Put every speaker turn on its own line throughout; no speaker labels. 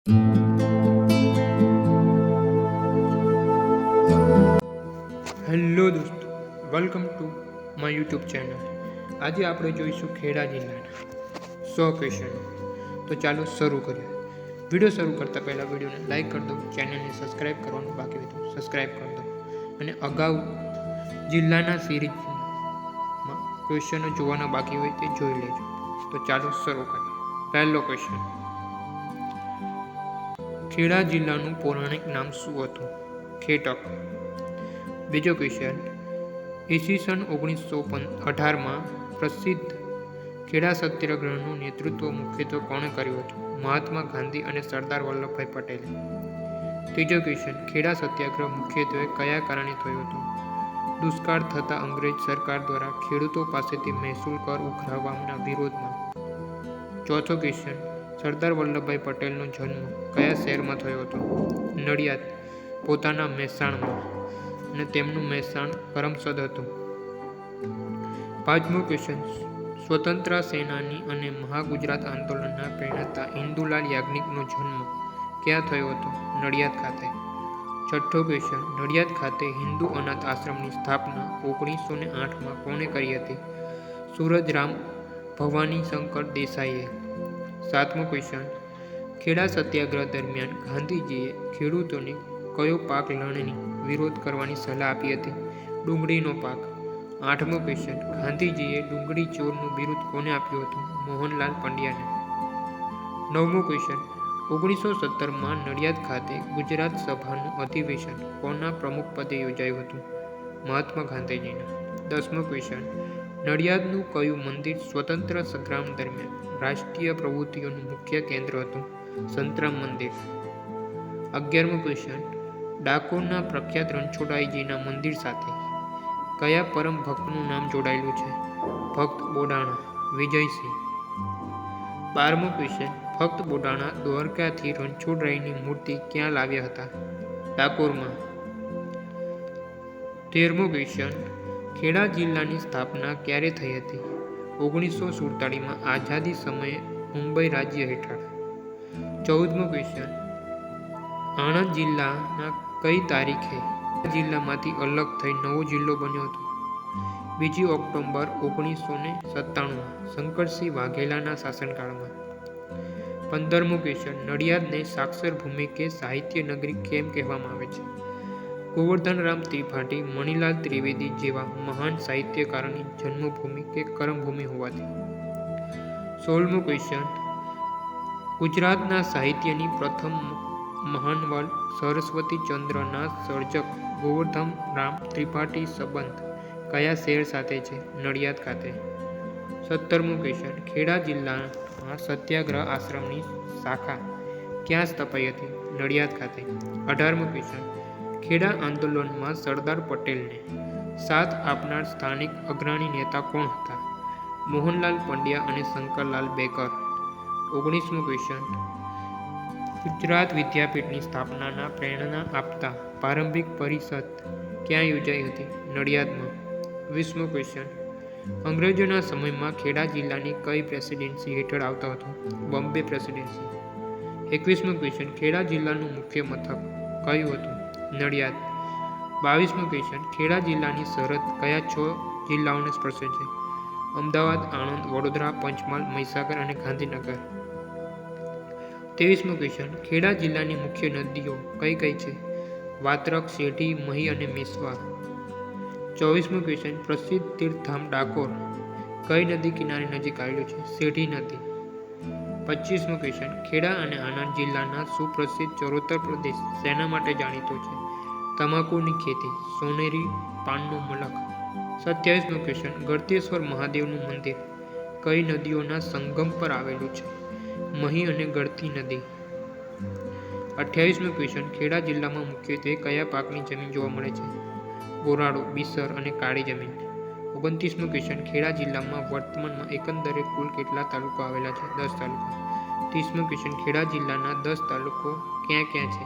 Hello દોસ્તો, welcome to my YouTube channel. આજે આપણે જોઈશું ખેડા જિલ્લાના 100 ક્વેશ્ચન. તો ચાલો શરૂ કરીએ. વિડીયો શરૂ કરતાં પહેલાં વિડીયોને લાઇક કરી દો, ચેનલને સબસ્ક્રાઈબ કરવાનું બાકી હોય તો સબસ્ક્રાઈબ કરી દો, અને અગાઉ જિલ્લાના સિરીઝમાં ક્વેશ્ચનો જોવાના બાકી હોય તે જોઈ લેજો. તો ચાલો શરૂ કરીએ. પહેલો ક્વેશ્ચન: ખેડા જિલ્લાનું પૌરાણિક નામ શું હતું? ખેટક. બીજો ક્વેશ્ચન: ઈસવીસન 1918માં પ્રસિદ્ધ ખેડા સત્યાગ્રહનું નેતૃત્વ મુખ્યત્વે કોણે કર્યું હતું? મહાત્મા ગાંધી અને સરદાર વલ્લભભાઈ પટેલે. ત્રીજો ક્વેશ્ચન: ખેડા સત્યાગ્રહ મુખ્યત્વે કયા કારણે થયો હતો? દુષ્કાળ થતાં અંગ્રેજ સરકાર દ્વારા ખેડૂતો પાસેથી મહેસૂલ કર ઉઘરાવવાના વિરોધમાં. ચોથો ક્વેશ્ચન: સરદાર વલ્લભભાઈ પટેલનો જન્મ કયા શહેરમાં થયો હતો? નડિયાદ. પોતાના મહેસાણમાં, અને તેમનું મહેસાણ કરમસદ હતું. પાંચમો ક્વેશ્ચન: સ્વતંત્રતા સેનાની અને મહાગુજરાત આંદોલનના પ્રેરણા ઇન્દુલાલ યાજ્ઞિકનો જન્મ ક્યાં થયો હતો? નડિયાદ ખાતે. છઠ્ઠો ક્વેશ્ચન: નડિયાદ ખાતે હિન્દુ અનાથ આશ્રમની સ્થાપના 1908માં કોણે કરી હતી? સૂરજરામ ભવાની શંકર દેસાઈએ. સાતમો ક્વેશ્ચન: ખેડા સત્યાગ્રહ દરમિયાન ગાંધીજીએ ખેડૂતોને કયો પાક લણણી વિરોધ કરવાની સલાહ આપી હતી? ડુંગળીનો પાક. આઠમો ક્વેશ્ચન: ગાંધીજીએ ડુંગળી ચોરનું બિરુદ કોને આપ્યું હતું? મોહનલાલ પંડ્યાને. નવમો ક્વેશ્ચન: 1917માં નડિયાદ ખાતે ગુજરાત સભાનું અધિવેશન કોના પ્રમુખપદે યોજાયું હતું? મહાત્મા ગાંધીજીના. દસમો ક્વેશ્ચન: નડિયાદનું કયું મંદિર સ્વતંત્ર સંગ્રામ દરમિયાન રાષ્ટ્રીય પ્રવૃત્તિઓનું મુખ્ય કેન્દ્ર હતું? સંતરામ મંદિર. 11મો ક્વેશ્ચન: ડાકોરના પ્રખ્યાત રણછોડરાયજીના મંદિર સાથે કયા પરમ ભક્તનું નામ જોડાયેલું છે? ભક્ત બોડાણા. વિજયસિંહ. 12મો ક્વેશ્ચન: ભક્ત બોડાણા દ્વારકાથી રણછોડરાયની મૂર્તિ ક્યાં લાવ્યા હતા? ડાકોરમાં. 13મો ક્વેશ્ચન: ખેડા જિલ્લાની સ્થાપના ક્યારે થઈ હતી? 1947માં આઝાદી સમયે મુંબઈ રાજ્ય હેઠળ. 14મો ક્વેશ્ચન: આણંદ જિલ્લાના કઈ તારીખે જિલ્લામાંથી અલગ થઈ નવો જિલ્લો બન્યો હતો? 2 ઓક્ટોબર 1997માં શંકરસિંહ વાઘેલાના શાસનકાળમાં. 15મો ક્વેશ્ચન: નડિયાદને સાક્ષર ભૂમિ કે સાહિત્ય નગરી કેમ કહેવામાં આવે છે? ગોવર્ધનરામ ત્રિપાઠી, મણિલાલ ત્રિવેદી જેવા મહાન સાહિત્યકારોની જન્મભૂમિ કે કર્મભૂમિ હોવાથી. 16મો ક્વેશ્ચન: ગુજરાતના સાહિત્યની પ્રથમ મહાનવલ સરસ્વતીચંદ્રના સર્જક ગોવર્ધનરામ ત્રિપાઠી સંબંધ કયા શહેર સાથે છે? નડિયાદ ખાતે. 17મો ક્વેશ્ચન: ખેડા જિલ્લામાં સત્યાગ્રહ આશ્રમની શાખા ક્યાં સ્થપાઈ હતી? નડિયાદ ખાતે. 18મો ક્વેશ્ચન: ખેડા આંદોલનમાં સરદાર પટેલને સાથ આપનાર સ્થાનિક અગ્રણી નેતા કોણ હતા? મોહનલાલ પંડ્યા અને શંકરલાલ બેકર. 19મો ક્વેશ્ચન: ગુજરાત વિદ્યાપીઠની સ્થાપનાના પ્રેરણા આપતા પ્રારંભિક પરિષદ ક્યાં યોજાઈ હતી? નડિયાદમાં. 20મો ક્વેશ્ચન: અંગ્રેજોના સમયમાં ખેડા જિલ્લાની કઈ પ્રેસિડેન્સી હેઠળ આવતો હતો? બોમ્બે પ્રેસિડેન્સી. 21મો ક્વેશ્ચન: ખેડા જિલ્લાનું મુખ્ય મથક કયું હતું? નડિયાદ. 22મો ક્વેશ્ચન: ખેડા જિલ્લાની સરહદ કયા 6 જિલ્લાઓને સ્પર્શે છે? અમદાવાદ, આણંદ, વડોદરા, પંચમહાલ, મહીસાગર અને ગાંધીનગર. 23મો ક્વેશ્ચન: ખેડા જિલ્લાની મુખ્ય નદીઓ કઈ કઈ છે? વાત્રક, શેઠી, મહી અને મેશ્વા. 24મો ક્વેશ્ચન: પ્રસિદ્ધ તીર્થધામ ડાકોર કઈ નદી કિનારે નજીક આવેલું છે? શેઠી નદી. 25મો ક્વેશ્ચન: ખેડા અને આણંદ જિલ્લાના સુપ્રસિદ્ધ ચરોતર પ્રદેશ શેના માટે જાણીતો છે? તમાકુની ખેતી, સોનેરી પાનનો મલક. 27મો ક્વેશ્ચન: ગળતેશ્વર મહાદેવનું મંદિર કઈ નદીઓના સંગમ પર આવેલું છે? મહી અને ગળતી નદી. 28મો ક્વેશ્ચન: ખેડા જિલ્લામાં મુખ્યત્વે કયા પાકની જમીન જોવા મળે છે? ગોરાડો, બિસર અને કાળી જમીન. 29મો ક્વેશ્ચન: ખેડા જિલ્લામાં વર્તમાનમાં એકંદરે કુલ કેટલા તાલુકા આવેલા છે? 10 તાલુકા. 30મો ક્વેશ્ચન: ખેડા જિલ્લાના 10 તાલુકો ક્યાં ક્યાં છે?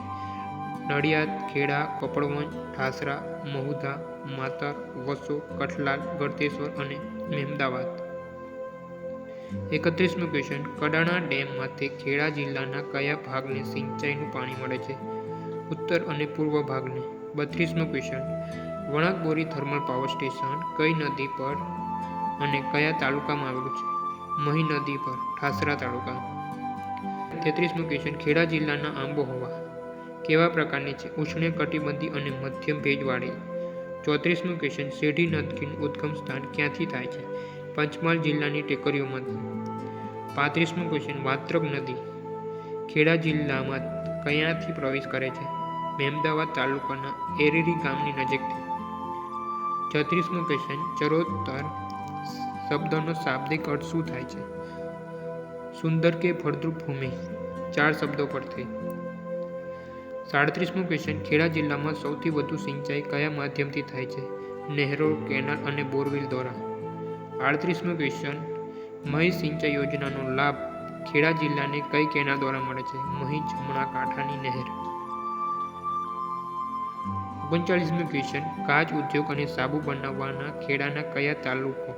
નડિયાદ, ખેડા, કપડવંજ, ઠાસરા, મહુધા, માતર, વસો, કઠલાલ, ગળતેશ્વર અને મહેમદાવાદ. 31મો ક્વેશ્ચન કડાણા ડેમમાંથી ખેડા જિલ્લાના કયા ભાગને સિંચાઈનું પાણી મળે છે? ઉત્તર અને પૂર્વ ભાગને. 32મો question Wanakbori thermal power station કઈ નદી પર અને કયા તાલુકામાં આવેલું છે? મહી નદી પર, ઠાસરા તાલુકા. 33મો ક્વેશ્ચન ખેડા જિલ્લાના આબોહવા કેવા પ્રકારની છે? ઉષ્ણકટિબંધીય અને મધ્યમ ભેજવાળી. 34મો ક્વેશ્ચન શેરડી નદીનું ઉદ્ગમ સ્થાન ક્યાંથી થાય છે? પંચમહાલ જિલ્લાની ટેકરીઓમાંથી. 35મો ક્વેશ્ચન વાત્રક નદી ખેડા જિલ્લામાં ક્યાંથી પ્રવેશ કરે છે? મહેમદાવાદ તાલુકાના એરેરી ગામની નજીકથી. 36મો ક્વેશ્ચન ચરોતર શબ્દનો શાબ્દિક અર્થ શું થાય છે? સુંદર કે ફળદ્રુપ ભૂમિ. 4 શબ્દો પરથી. 37મો ક્વેશ્ચન ખેડા જિલ્લામાં સૌથી વધુ સિંચાઈ કયા માધ્યમથી થાય છે? નહેરો, કેનાલ અને બોરવેલ દ્વારા. 38મો ક્વેશ્ચન મહી સિંચાઈ યોજનાનો લાભ ખેડા જિલ્લાને કઈ કેનાલ દ્વારા મળે છે? મહી જમણા કાંઠાની નહેર. 39મો ક્વેશ્ચન કાચ ઉદ્યોગ અને સાબુ બનાવવાના ખેડાના કયા તાલુકો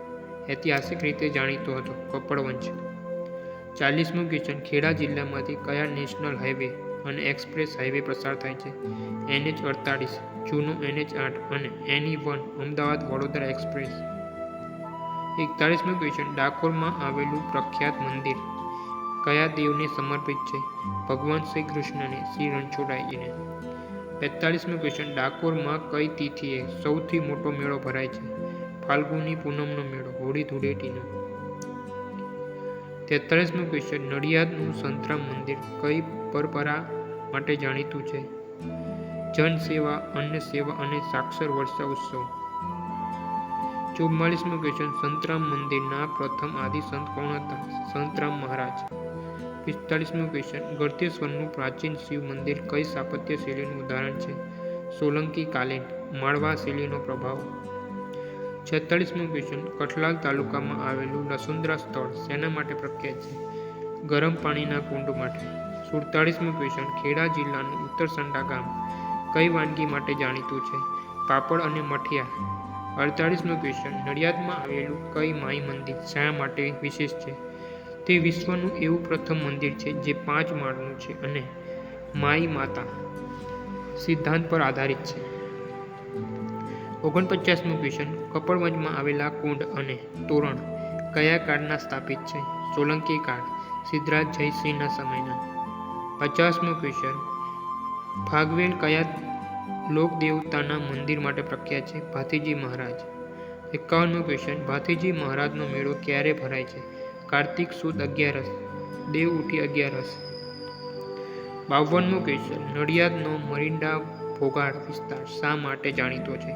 ઐતિહાસિક રીતે જાણીતો હતો? કપડવંજ. 40મો ક્વેશ્ચન ખેડા જિલ્લામાંથી કયા નેશનલ હાઈવે અને એક્સપ્રેસ હાઈવે પસાર થાય છે? NH48, જૂનો NH8 અને NE1 અમદાવાદ વડોદરા એક્સપ્રેસ. 41મો ક્વેશ્ચન ડાકોરમાં આવેલું પ્રખ્યાત મંદિર કયા દેવને સમર્પિત છે? ભગવાન શ્રી કૃષ્ણને, શ્રી રણછોડરાયજીને. 45મો ક્વેશ્ચન ડાકોરમાં કઈ તિથિએ સૌથી મોટો મેળો ભરાય છે? ફાલ્ગુની પૂનમનો મેળો, હોળી ધૂળેટીનો. 43મો ક્વેશ્ચન નડિયાદનું સંતરામ મંદિર કઈ પરંપરા માટે જાણીતું છે? જન સેવા, અન્ન સેવા અને સાક્ષર વર્ષા ઉત્સવ. 44મો ક્વેશ્ચન સંતરામ મંદિરના પ્રથમ આદિ સંત કોણ હતા? સંતરામ મહારાજ. 45મો ક્વેશ્ચન ગળતેશ્વરનું પ્રાચીન શિવ મંદિર કઈ સ્થાપત્ય શૈલીનું ઉદાહરણ છે? સોલંકી કાલીન, માળવા શૈલીનો પ્રભાવ. 46મો ક્વેશ્ચન કઠલાલ તાલુકામાં આવેલું લસુંદરા સ્થળ શેના માટે પ્રખ્યાત છે? ગરમ પાણીના કુંડ માટે. 47મો ક્વેશ્ચન ખેડા જિલ્લાનું ઉત્તરસંડા ગામ કઈ વાનગી માટે જાણીતું છે? પાપડ અને મઠિયા. 48મો ક્વેશ્ચન નડિયાદમાં આવેલું કઈ માઈ મંદિર શા માટે વિશેષ છે? તે વિશ્વનું એવું પ્રથમ મંદિર છે જે 5 માળનું છે અને માઈ માતા સિદ્ધાંત પર આધારિત છે. 49મો ક્વેશ્ચન કપડવંજમાં આવેલા કુંડ અને તોરણ કયા કાળના સ્થાપિત છે? સોલંકી કાળ, સિદ્ધરાજ જયસિંહના સમયના. 50મો ક્વેશ્ચન ફાગવેલ કયા લોકદેવતાના મંદિર માટે પ્રખ્યાત છે? ભાથીજી મહારાજ. 51મો ક્વેશ્ચન ભાથીજી મહારાજનો મેળો ક્યારે ભરાય છે? કાર્તિક સુદ 11, દેવ ઉઠી 11. 52મો ક્વેશ્ચન નડિયાદનો મરિંડા ભોગાડ વિસ્તાર શા માટે જાણીતો છે?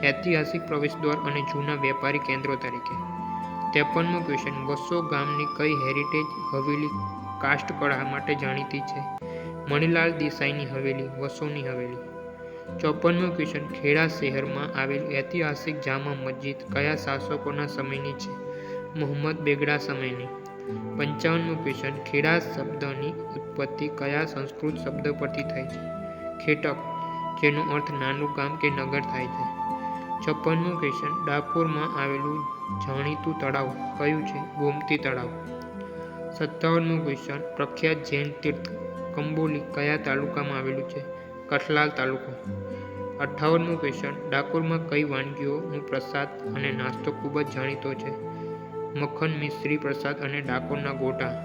ઐતિહાસિક પ્રવેશદ્વાર અને જૂના વેપારી કેન્દ્રો તરીકે. 53મો ક્વેશ્ચન વસો ગામની કઈ હેરિટેજ હવેલી કાષ્ઠકળા માટે જાણીતી છે? મણિલાલ દેસાઈની હવેલી, વસોની હવેલી. 54મો ક્વેશ્ચન ખેડા શહેરમાં આવેલું ઐતિહાસિક જામા મસ્જિદ કયા શાસકોના સમયની છે? મોહમ્મદ બેગડા સમયની. 55મો ક્વેશ્ચન ખેડા શબ્દની ઉત્પત્તિ કયા સંસ્કૃત શબ્દ પરથી થઈ છે? ખેટક, જેનો અર્થ નાનું ગામ કે નગર થાય છે. 56મો ક્વેશ્ચન ડાકોરમાં આવેલું જાણીતું તળાવ કયું છે? ગોમતી તળાવ. 57મો ક્વેશ્ચન પ્રખ્યાત જૈન તીર્થ કંબોલી કયા તાલુકામાં આવેલું છે? કઠલાલ તાલુકો. 58મો ક્વેશ્ચન ડાકોરમાં કઈ વાનગીઓનો પ્રસાદ અને નાસ્તો ખૂબ જ જાણીતો છે? મખન મિશ્રી પ્રસાદ અને ડાકોરના ગોટા.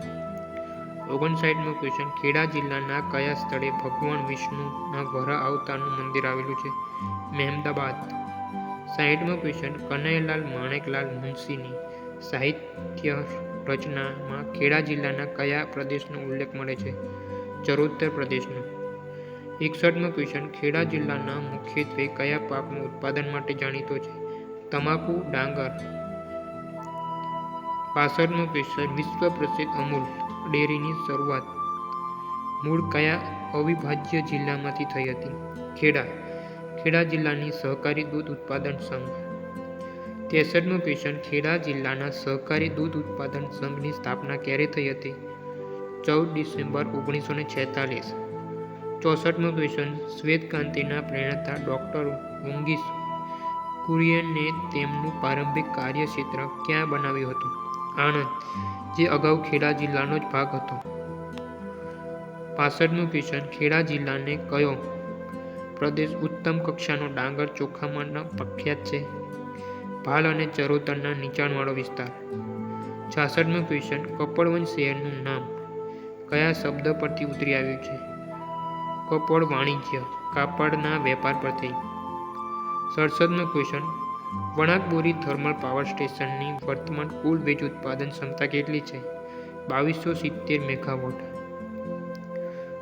59મો ક્વેશ્ચન ખેડા જિલ્લાના કયા સ્થળે ભગવાન વિષ્ણુના વરાહ અવતારનું મંદિર આવેલું છે? મહેમદાબાદ. 60મો ક્વેશ્ચન કનૈયાલાલ માણેકલાલ મુનશીની સાહિત્ય રચનામાં ખેડા જિલ્લાના કયા પ્રદેશનો ઉલ્લેખ મળે છે? ચરોતર પ્રદેશનો. 61મો ક્વેશ્ચન ખેડા જિલ્લાના મુખ્યત્વે કયા પાકનું ઉત્પાદન માટે જાણીતો છે? તમાકુ, ડાંગર. 65મો ક્વેશ્ચન વિશ્વ પ્રસિદ્ધ અમૂલ ડેરીની શરૂઆત મૂળ કયા અવિભાજ્ય જિલ્લામાંથી થઈ હતી? ખેડા. ખેડા જિલ્લાની સહકારી દૂધ ઉત્પાદન સંઘ. 63મો ક્વેશ્ચન ખેડા જિલ્લાના સહકારી દૂધ ઉત્પાદન સંઘની સ્થાપના ક્યારે થઈ હતી? 14 ડિસેમ્બર 1946. 64મો ક્વેશ્ચન શ્વેત ક્રાંતિના પ્રેરણા ડોક્ટર વોંગીસ કુરિયને તેમનું પ્રારંભિક કાર્યક્ષેત્ર ક્યાં બનાવ્યું હતું? આણંદ, જે અગાઉ ખેડા જિલ્લાનો જ ભાગ હતો. 65મો ક્વેશ્ચન, ખેડા જિલ્લાને કયો પ્રદેશ ઉત્તમ કક્ષાનો ડાંગર ચોખા માટે પ્રખ્યાત છે? ભાલ અને ચરોતરના નીચાણવાળો વિસ્તાર. 66મો ક્વેશ્ચન, કપડવંજ શહેરનું નામ કયા શબ્દ પરથી ઉતરી આવ્યું છે? કપડ વાણિજ્ય, કાપડના વેપાર પરથી. 67મો ક્વેશ્ચન, વણાકબોરી થર્મલ પાવર સ્ટેશનની વર્તમાન કુલ વીજ ઉત્પાદન ક્ષમતા કેટલી છે? 2270 મેગાવોટ.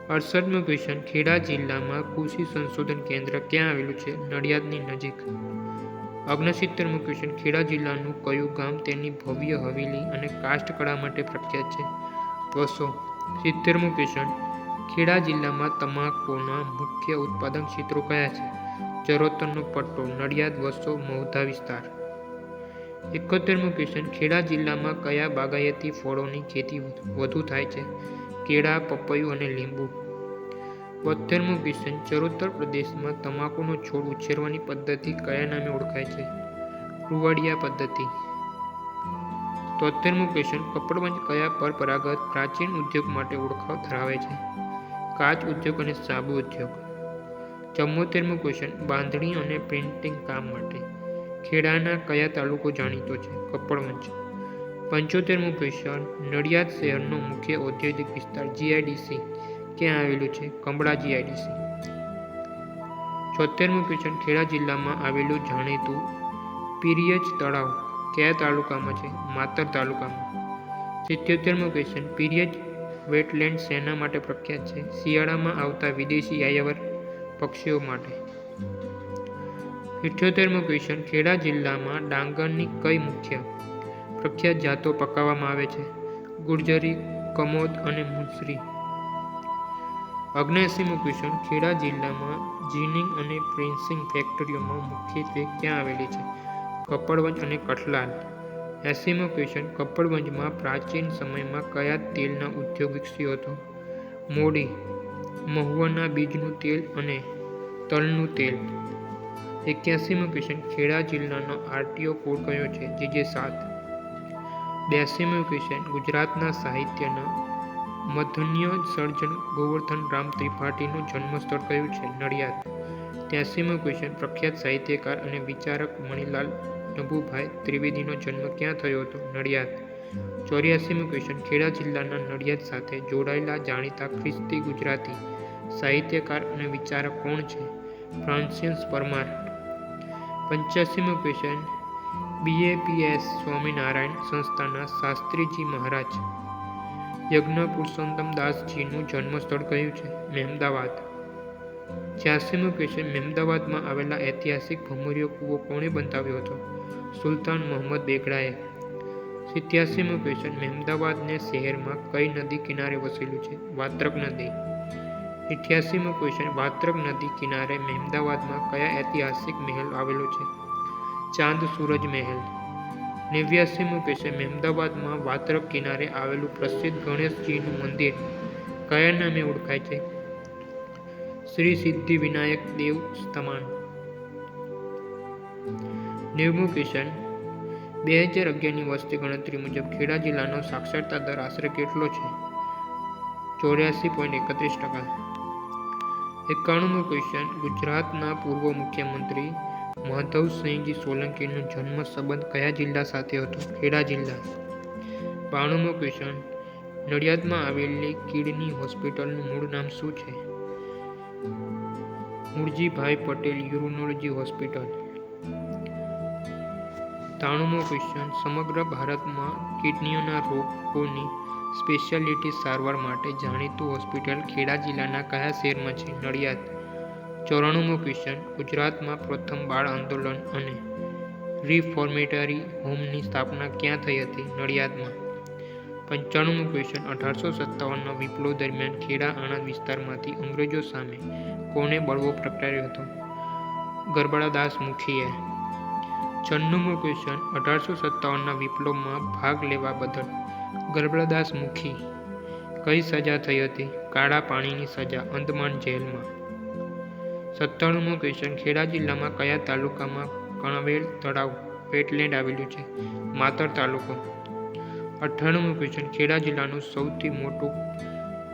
68મો ક્વેશ્ચન, ખેડા જિલ્લામાં કૃષિ સંશોધન કેન્દ્ર ક્યાં આવેલું છે? નડિયાદની નજીક. 69મો ક્વેશ્ચન, ખેડા જિલ્લાનું કયું ગામ તેની ભવ્ય હવેલી અને કાષ્ઠકળા માટે પ્રખ્યાત છે? વસો. 70મો ક્વેશ્ચન, ખેડા જિલ્લામાં તમાકુના મુખ્ય ઉત્પાદન ક્ષેત્રો કયા છે? ચરોતરનો પટ્ટો, નડિયાદ, વસો, મહુધા વિસ્તાર. 71મો ક્વેશ્ચન, ખેડા જિલ્લામાં કયા બાગાયતી ફળોની ખેતી વધુ થાય છે? કેળા, પપૈયું અને લીંબુ. 72મો ક્વેશ્ચન, ચરોતર પ્રદેશમાં તમાકુનો છોડ ઉછેરવાની પદ્ધતિ કયા નામે ઓળખાય છે? રૂવાડિયા પદ્ધતિ. 73મો ક્વેશ્ચન, કપડવંજ કયા પરંપરાગત પ્રાચીન ઉદ્યોગ માટે ઓળખાણ ધરાવે છે? કાચ ઉદ્યોગ અને સાબુ ઉદ્યોગ. 74મો ક્વેશ્ચન, બાંધણી અને પ્રિન્ટિંગ કામ માટે ખેડાના કયા તાલુકો જાણીતો છે? કપડવંજ. 75મો ક્વેશ્ચન, નડિયાદ શહેરનો મુખ્ય ઔદ્યોગિક વિસ્તાર જીઆઈડીસી ક્યાં આવેલું છે? કંબળા જીઆઈડીસી. 76મો ક્વેશ્ચન, ખેડા જિલ્લામાં આવેલું જાણીતું પીરિયજ તળાવ કયા તાલુકામાં છે? માતર તાલુકામાં. 77મો ક્વેશ્ચન, પીરિયજ વેટલેન્ડ શેના માટે પ્રખ્યાત છે? શિયાળામાં આવતા વિદેશી યાયાવર પક્ષીઓ માટે. 78મો ક્વેશ્ચન, ખેડા જિલ્લામાં ડાંગરની કઈ મુખ્ય પ્રખ્યાત જાતો પકાવવામાં આવે છે? ગુર્જરી, કમોદ અને મુસરી. 79મો ક્વેશ્ચન, ખેડા જિલ્લામાં જીનિંગ અને પ્રિન્સિંગ ફેક્ટરીઓમાં મુખ્યત્વે ક્યાં આવેલી છે? કપડવંજ અને કઠલાલ. 80મો ક્વેશ્ચન, કપડવંજમાં પ્રાચીન સમયમાં કયા તેલના ઉદ્યોગ વિકસ્યો હતો? મોડી, મહુવાના બીજનું તેલ અને તલનું તેલ. 81મો ક્વેશ્ચન, ખેડા જિલ્લાનો આરટીઓ કોડ કયો છે? JJ7. 82મો ક્વેશ્ચન, ગુજરાતના સાહિત્યના મધન્ય સર્જન ગોવર્ધન રામ ત્રિપાઠીનું જન્મસ્થળ કયું છે? નડિયાદ. 83મો ક્વેશ્ચન, પ્રખ્યાત સાહિત્યકાર અને વિચારક મણિલાલ નભુભાઈ ત્રિવેદીનો જન્મ ક્યાં થયો હતો? નડિયાદ. 84મો ક્વેશ્ચન, ખેડા જિલ્લાના નડિયાદ સાથે જોડાયેલા જાણીતા ખ્રિસ્તી ગુજરાતી સાહિત્યકાર અને વિચારક કોણ છે? ફ્રાન્સિસ પરમાર. 85મો ક્વેશ્ચન, BAPS સ્વામિનારાયણ સંસ્થાના શાસ્ત્રીજી મહારાજ યજ્ઞ પુરુષોત્તમ દાસજીનું જન્મસ્થળ કયું છે? મહેમદાવાદ. 86મો ક્વેશ્ચન, મહેમદાવાદમાં આવેલા ઐતિહાસિક ભમરીયો કૂવો કોણે બંધાવ્યો હતો? સુલતાન મોહમ્મદ બેગડાએ. 87મો ક્વેશ્ચન, મહેમદાવાદને શહેરમાં કઈ નદી કિનારે વસેલું છે? વાત્રક નદી. 88મો ક્વેશ્ચન, વાત્રક નદી કિનારે મહેમદાવાદમાં કયા ઐતિહાસિક મહેલ આવેલો છે? ચાંદ સૂરજ મહેલ. 89મો ક્વેશ્ચન, મહેમદાવાદમાં વાત્રક કિનારે આવેલું પ્રસિદ્ધ ગણેશજીનું મંદિર કયા નામે ઓળખાય છે? શ્રી સિદ્ધિ વિનાયક દેવ સ્થાન. 90મો ક્વેશ્ચન, 2011ની વસ્તી ગણતરી મુજબ ખેડા જિલ્લાનો સાક્ષરતા દર આશરે કેટલો છે? 84.31%. 91મો ક્વેશ્ચન, ગુજરાતના પૂર્વ મુખ્યમંત્રી માધવસિંહજી સોલંકીનો જન્મ સંબંધ કયા જિલ્લા સાથે હતો? ખેડા જિલ્લા. 92મો ક્વેશ્ચન, નડિયાદમાં આવેલી કિડની હોસ્પિટલનું મૂળ નામ શું છે? Muljibhai Patel urology hospital. 93મો ક્વેશ્ચન, સમગ્ર ભારતમાં કિડનીઓના રોગોની સ્પેશિયાલિટી સારવાર માટે જાણીતું હોસ્પિટલ ખેડા જિલ્લાના કયા શહેરમાં છે? નડિયાદ. 94મો ક્વેશ્ચન, ગુજરાતમાં પ્રથમ બાળ આંદોલન અને રિફોર્મેટરી હોમની સ્થાપના ક્યાં થઈ હતી? નડિયાદમાં. 95મો ક્વેશ્ચન, 1857ના વિપ્લવ દરમિયાન ખેડા આણંદ વિસ્તારમાંથી અંગ્રેજો સામે કોણે બળવો પ્રગટાવ્યો હતો? ગરબડાદાસ મુખીએ. 96મો ક્વેશ્ચન, 1857ના વિપ્લવમાં ભાગ લેવા બદલ ગરબડાદાસ મુખી કઈ સજા થઈ હતી? કાળા પાણીની સજા, અંદમાન જેલમાં. 97મો ક્વેશ્ચન, ખેડા જિલ્લામાં કયા તાલુકામાં કણવેલ તળાવ વેટલેન્ડ આવેલું છે? માતર તાલુકો. 98મો ક્વેશ્ચન, ખેડા જિલ્લાનું સૌથી મોટું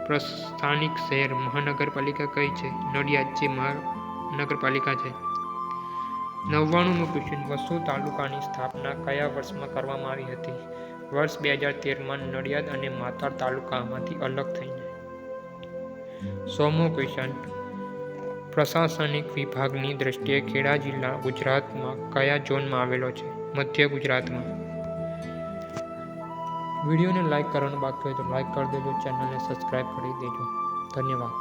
પ્રસ્થાનિક શહેર મહાનગરપાલિકા કઈ છે? નડિયાદ જે મહાનગરપાલિકા છે. 99મો ક્વેશ્ચન, વસો તાલુકાની સ્થાપના કયા વર્ષમાં કરવામાં આવી હતી? વર્ષ 2013માં નડિયાદ અને માતાડ તાલુકામાંથી અલગ થઈને. 100મો ક્વેશ્ચન, પ્રશાસનિક વિભાગની દ્રષ્ટિએ ખેડા જિલ્લા ગુજરાતમાં કયા ઝોનમાં આવેલો છે? મધ્ય ગુજરાતમાં. વિડીયોને લાઇક કરવાનું બાકી હોય તો લાઇક કરી દેજો, ચેનલને સબસ્ક્રાઇબ કરી દેજો. ધન્યવાદ.